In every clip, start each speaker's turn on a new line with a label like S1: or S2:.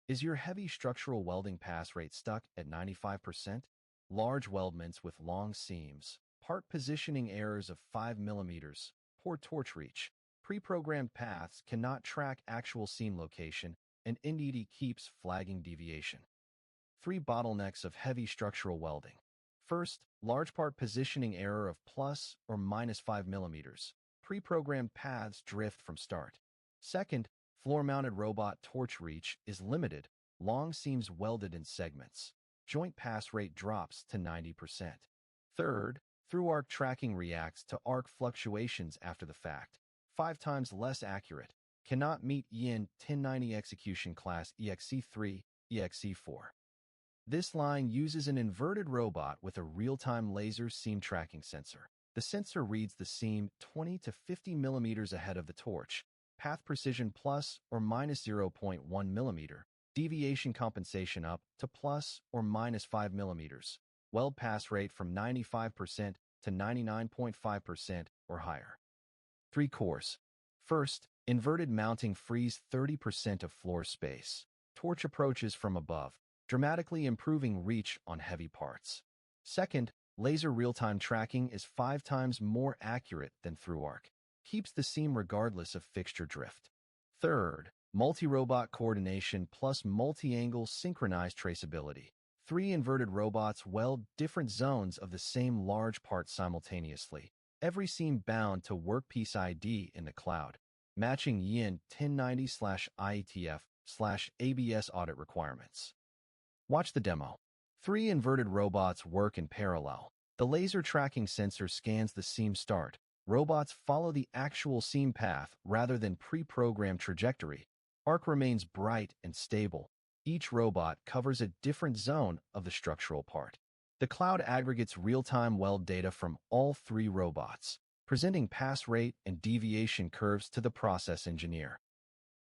S1: Is your heavy structural welding pass rate stuck at 95%? Large weldments with long seams, part positioning errors of 5 millimeters, poor torch reach, pre-programmed paths cannot track actual seam location, and NDT keeps flagging deviation. 3 bottlenecks of heavy structural welding. First, large part positioning error of plus or minus 5 millimeters. Pre-programmed paths drift from start. Second, floor-mounted robot torch reach is limited, long seams welded in segments. Joint pass rate drops to 90%. Third, through-arc tracking reacts to arc fluctuations after the fact. 5 times less accurate. Cannot meet EN 1090 execution class EXC3, EXC4. This line uses an inverted robot with a real-time laser seam tracking sensor. The sensor reads the seam 20 to 50 millimeters ahead of the torch. Path precision plus or minus 0.1 millimeter. Deviation compensation up to plus or minus 5 millimeters. Weld pass rate from 95% to 99.5% or higher. 3 cores. First, inverted mounting frees 30% of floor space. Torch approaches from above, dramatically improving reach on heavy parts. Second, laser real-time tracking is 5 times more accurate than through-arc. Keeps the seam regardless of fixture drift. Third, multi-robot coordination plus multi-angle synchronized traceability. 3 inverted robots weld different zones of the same large part simultaneously. Every seam bound to workpiece ID in the cloud, matching EN 1090/IATF/ABS audit requirements. Watch the demo. 3 inverted robots work in parallel. The laser tracking sensor scans the seam start. Robots follow the actual seam path rather than pre-programmed trajectory. Arc remains bright and stable. Each robot covers a different zone of the structural part. The cloud aggregates real-time weld data from all 3 robots, presenting pass rate and deviation curves to the process engineer.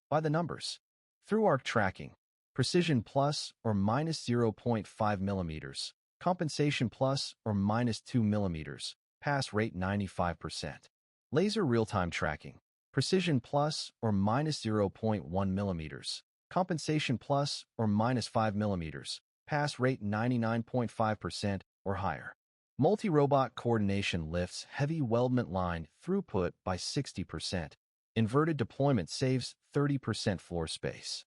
S1: By the numbers. Through-arc tracking. Precision plus or minus 0.5 millimeters. Compensation plus or minus 2 millimeters. Pass rate 95%. Laser real-time tracking. Precision plus or minus 0.1 millimeters. Compensation plus or minus 5 millimeters. Pass rate 99.5% or higher. Multi-robot coordination lifts heavy weldment line throughput by 60%. Inverted deployment saves 30% floor space.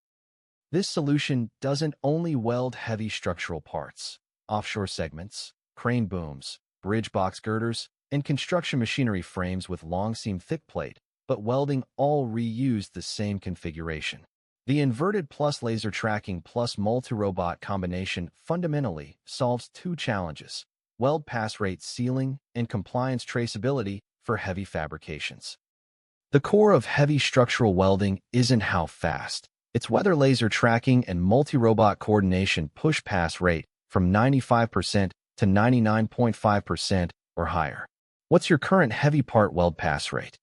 S1: This solution doesn't only weld heavy structural parts, offshore segments, crane booms, bridge box girders, and construction machinery frames with long seam thick plate, but welding all reuse the same configuration. The inverted plus laser tracking plus multi-robot combination fundamentally solves 2 challenges: weld pass rate sealing and compliance traceability for heavy fabrications. The core of heavy structural welding isn't how fast. It's whether laser tracking and multi-robot coordination push pass rate from 95% to 99.5% or higher. What's your current heavy part weld pass rate?